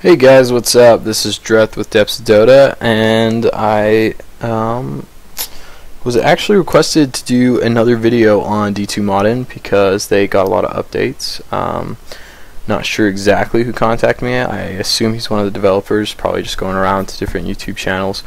Hey guys, what's up? This is Dreth with Depths of Dota, and I was actually requested to do another video on D2Moddin because they got a lot of updates. Not sure exactly who contacted me. I assume he's one of the developers, probably just going around to different YouTube channels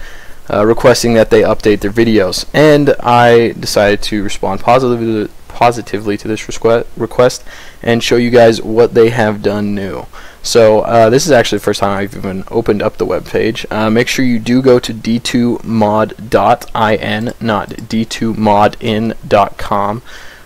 requesting that they update their videos, and I decided to respond positively to this request and show you guys what they have done new. So this is actually the first time I've even opened up the web page. Make sure you do go to D2Moddin, not D2Moddin.com.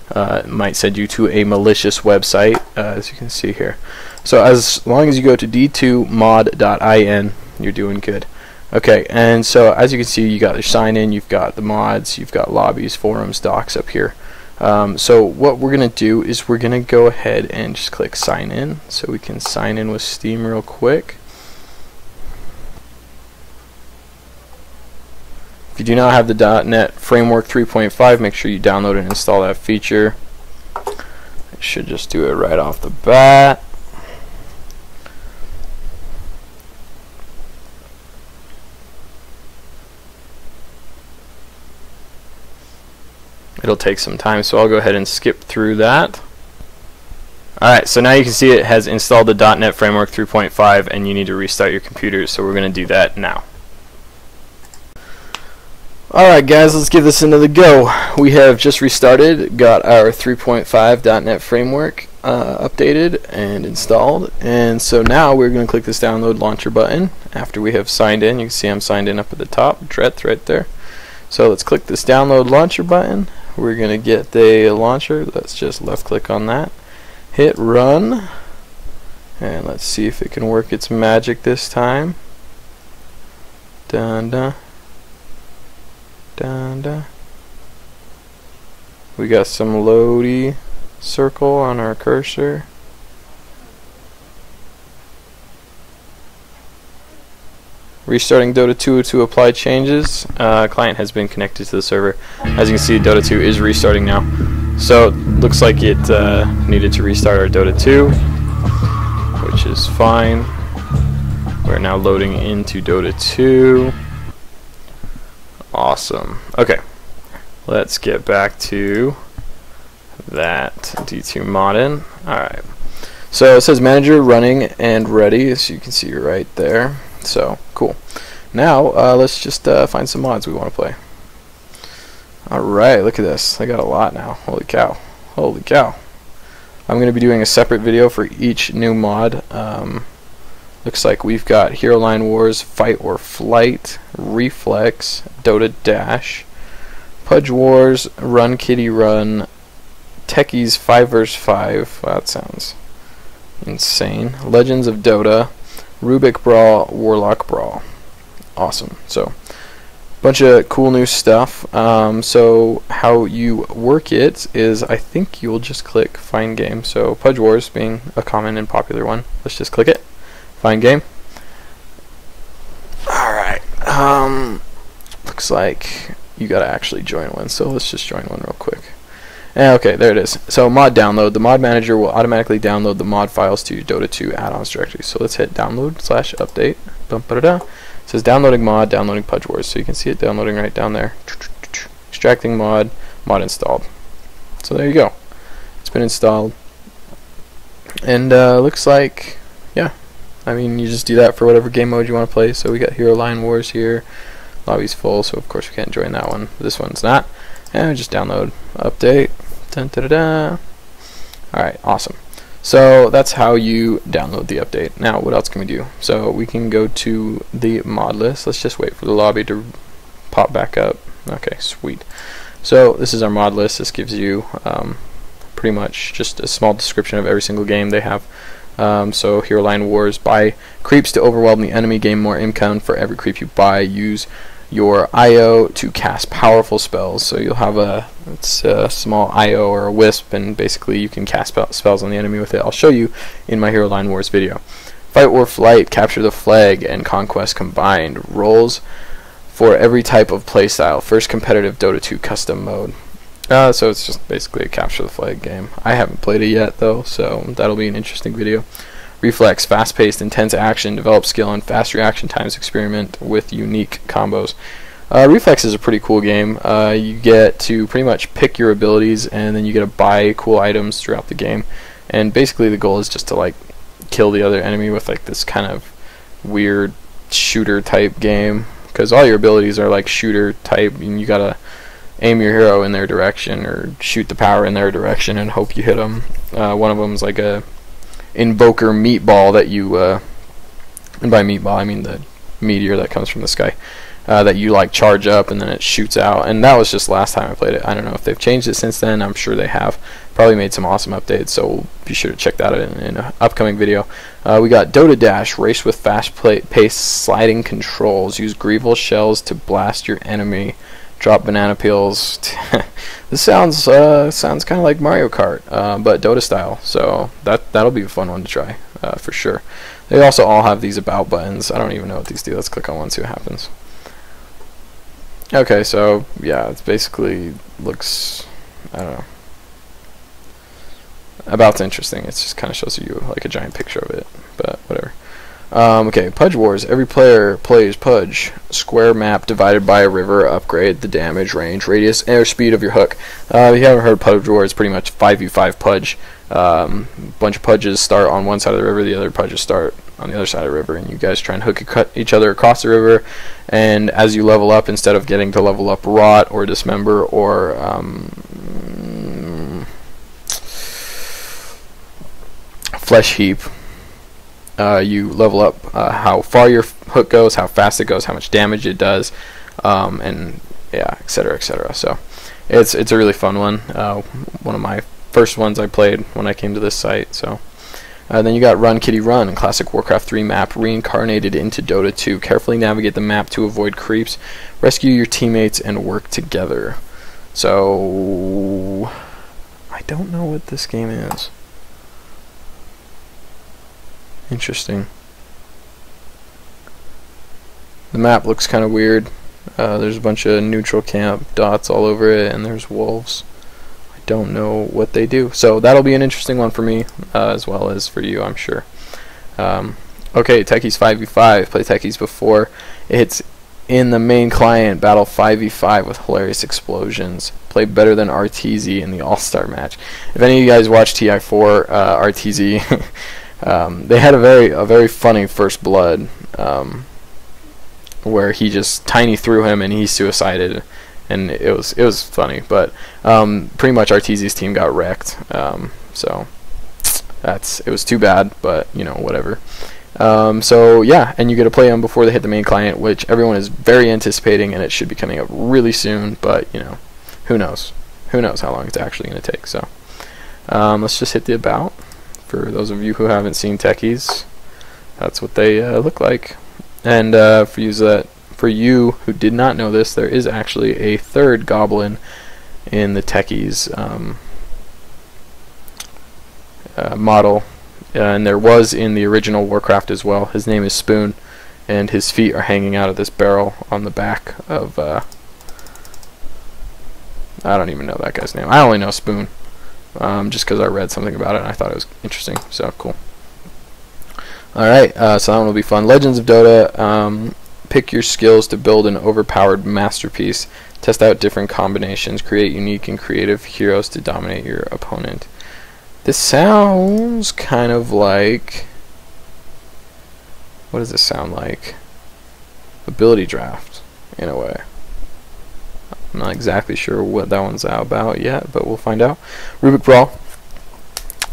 It might send you to a malicious website, as you can see here. So as long as you go to D2Moddin, you're doing good. Okay, and so as you can see, you got your sign in, you've got the mods, you've got lobbies, forums, docs up here. So what we're going to do is we're going to go ahead and just click sign in, so we can sign in with Steam real quick. If you do not have the .NET Framework 3.5, make sure you download and install that feature. It should just do it right off the bat. It'll take some time, so I'll go ahead and skip through that. Alright, so now you can see it has installed the .NET Framework 3.5, and you need to restart your computer, so we're going to do that now. Alright guys, let's give this another go. We have just restarted, got our 3.5 .NET Framework updated and installed, and so now we're going to click this download launcher button after we have signed in. You can see I'm signed in up at the top, Dreth right there. So let's click this download launcher button. We're going to get the launcher. Let's just left click on that, hit run, and let's see if it can work its magic this time. Dun dun dun dun. We got some loady circle on our cursor. Restarting Dota 2 to apply changes. Client has been connected to the server. As you can see, Dota 2 is restarting now. So looks like it needed to restart our Dota 2, which is fine. We're now loading into Dota 2. Awesome. Okay, let's get back to that D2Moddin. Alright. So it says manager running and ready, as you can see right there. So cool. Now let's just find some mods we want to play. Alright, look at this. I got a lot now. Holy cow. Holy cow. I'm going to be doing a separate video for each new mod. Looks like we've got Hero Line Wars, Fight or Flight, Reflex, Dota Dash, Pudge Wars, Run Kitty Run, Techies 5 vs 5. Wow, that sounds insane. Legends of Dota, Rubik Brawl, Warlock Brawl. Awesome. So, bunch of cool new stuff. So how you work it is, I think you'll just click Find Game. So Pudge Wars being a common and popular one. Let's just click it. Find Game. Alright. Looks like you gotta actually join one. So let's just join one real quick. Okay, there it is. So mod download. The mod manager will automatically download the mod files to your Dota 2 add-ons directory. So let's hit download/update. It says downloading mod, downloading Pudge Wars. So you can see it downloading right down there. Extracting mod, mod installed. So there you go. It's been installed. And looks like, yeah. I mean, you just do that for whatever game mode you want to play. So we got Hero Line Wars here. Lobby's full, so of course we can't join that one. This one's not. And we just download, update. Dun, da, da, da. Alright, awesome. So that's how you download the update. Now, what else can we do? So we can go to the mod list. Let's just wait for the lobby to pop back up. Okay, sweet. So this is our mod list. This gives you pretty much just a small description of every single game they have. So Hero Line Wars, buy creeps to overwhelm the enemy, gain more income for every creep you buy, use your IO to cast powerful spells. So you'll have a small IO or a wisp, and basically you can cast spells on the enemy with it. I'll show you in my Hero Line Wars video. Fight or flight, capture the flag, and conquest combined. Roles for every type of playstyle. First competitive Dota 2 custom mode. So it's just basically a capture the flag game. I haven't played it yet though, so that'll be an interesting video. Reflex, fast-paced, intense action, develop skill and fast reaction times, experiment with unique combos. Reflex is a pretty cool game. You get to pretty much pick your abilities, and then you get to buy cool items throughout the game. And basically the goal is just to like kill the other enemy with like this kind of weird shooter type game, because all your abilities are like shooter type, and you gotta aim your hero in their direction or shoot the power in their direction and hope you hit them. One of them is like a invoker meatball that you and by meatball I mean the meteor that comes from the sky, that you like charge up and then it shoots out. And that was just last time I played it. I don't know if they've changed it since then. I'm sure they have. Probably made some awesome updates, so be sure to check that out in an upcoming video. We got Dota Dash, race with fast-paced sliding controls. Use Greevil shells to blast your enemy. Drop banana peels. This sounds kind of like Mario Kart, but Dota style. So that'll be a fun one to try for sure. They also all have these about buttons. I don't even know what these do. Let's click on one, see what happens. Okay, so yeah, it basically looks, I don't know. About's interesting. It just kind of shows you like a giant picture of it, but whatever. Okay, Pudge Wars. Every player plays Pudge. Square map divided by a river. Upgrade the damage, range, radius, airspeed of your hook. If you haven't heard Pudge Wars, pretty much 5v5 Pudge. Bunch of Pudges start on one side of the river, the other Pudges start on the other side of the river, and you guys try and hook each other across the river. And as you level up, instead of getting to level up Rot or Dismember or Flesh Heap, you level up how far your hook goes, how fast it goes, how much damage it does, and yeah, etc., etc. So it's a really fun one. One of my first ones I played when I came to this site. So then you got Run Kitty Run, classic Warcraft 3 map reincarnated into Dota 2. Carefully navigate the map to avoid creeps, rescue your teammates, and work together. So I don't know what this game is. Interesting. The map looks kind of weird. There's a bunch of neutral camp dots all over it, and there's wolves. I don't know what they do. So that'll be an interesting one for me, as well as for you, I'm sure. Okay, Techies 5v5. Play Techies before it hits in the main client. Battle 5v5 with hilarious explosions. Play better than RTZ in the All-Star match. If any of you guys watch TI4, RTZ... they had a very funny first blood, where he just tiny threw him and he suicided, and it was funny. But pretty much RTZ's team got wrecked. So it was too bad, but you know, whatever. So yeah, and you get to play them before they hit the main client, which everyone is very anticipating, and it should be coming up really soon. But you know, who knows? Who knows how long it's actually going to take? So let's just hit the about. For those of you who haven't seen Techies, that's what they look like. And for you who did not know this, there is actually a third goblin in the Techies model, and there was in the original Warcraft as well. His name is Spoon, and his feet are hanging out of this barrel on the back of I don't even know that guy's name. I only know Spoon. Just because I read something about it and I thought it was interesting. So cool. Alright, so that one will be fun. Legends of Dota. Pick your skills to build an overpowered masterpiece. Test out different combinations. Create unique and creative heroes to dominate your opponent. This sounds kind of like... What does this sound like? Ability Draft, in a way. I'm not exactly sure what that one's about yet, but we'll find out. Rubik Brawl.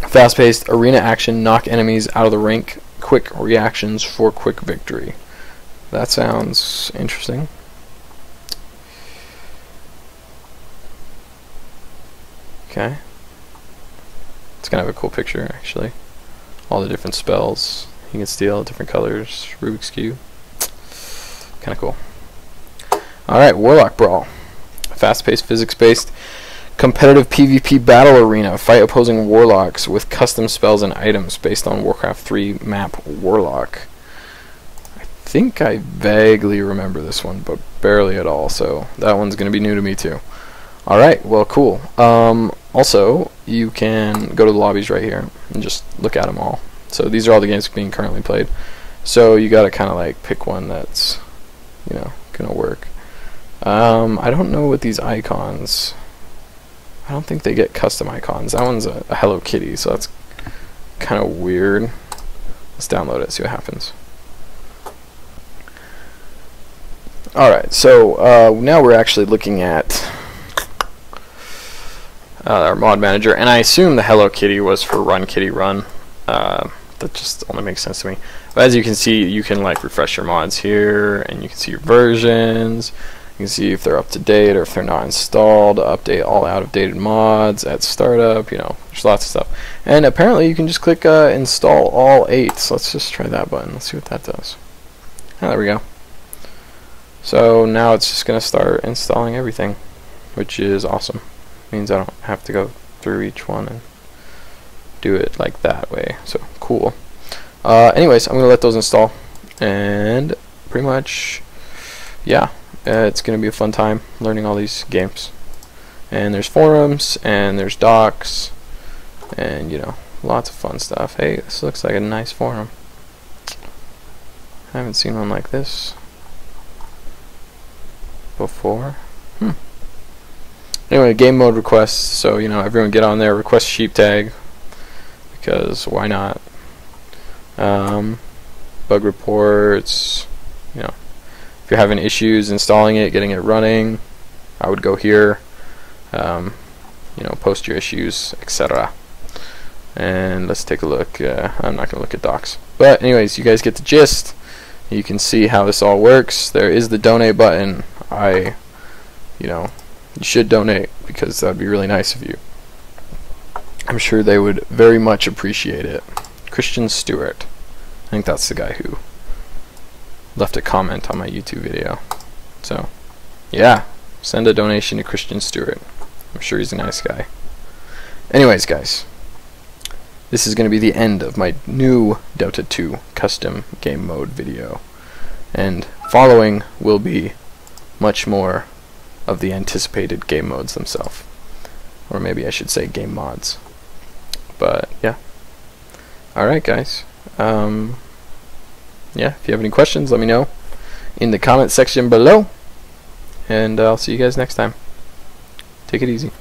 Fast-paced arena action, knock enemies out of the rink, quick reactions for quick victory. That sounds interesting. Okay. It's kind of a cool picture, actually. All the different spells you can steal, different colors, Rubik's Cube. Kind of cool. Alright, Warlock Brawl. Fast-paced, physics-based Competitive PvP battle arena. Fight opposing warlocks with custom spells and items based on Warcraft 3 map Warlock. I think I vaguely remember this one, but barely at all, so that one's going to be new to me too. Alright, well, cool. Also, you can go to the lobbies right here and just look at them all. So these are all the games being currently played. So you gotta kind of like pick one that's, you know, gonna work. I don't know what these icons. I don't think they get custom icons. That one's a Hello Kitty, so that's kind of weird. Let's download it, see what happens. Alright, so now we're actually looking at our mod manager, and I assume the Hello Kitty was for Run Kitty Run. That just only makes sense to me. But as you can see, you can like refresh your mods here, and you can see your versions. You can see if they're up to date or if they're not installed. Update all out of dated mods at startup. You know, there's lots of stuff. And apparently, you can just click install all 8. So let's just try that button. Let's see what that does. Oh, there we go. So now it's just gonna start installing everything, which is awesome. Means I don't have to go through each one and do it like that way. So cool. Anyways, I'm gonna let those install, and pretty much, yeah, it's gonna be a fun time learning all these games. And there's forums, and there's docs, and you know, lots of fun stuff. Hey, this looks like a nice forum. I haven't seen one like this before. Anyway, game mode requests. So you know, everyone get on there, request sheep tag, because why not? Bug reports. You know, if you're having issues installing it, getting it running, I would go here. You know, post your issues, etc. And let's take a look. I'm not gonna look at docs, but anyways, you guys get the gist. You can see how this all works. There is the donate button. You know, you should donate because that would be really nice of you. I'm sure they would very much appreciate it. Christian Stewart. I think that's the guy who left a comment on my YouTube video. So, yeah, send a donation to Christian Stewart. I'm sure he's a nice guy. Anyways, guys, this is going to be the end of my new Dota 2 custom game mode video. And following will be much more of the anticipated game modes themselves. Or maybe I should say game mods. But, yeah. Alright, guys. Yeah, if you have any questions, let me know in the comment section below. And I'll see you guys next time. Take it easy.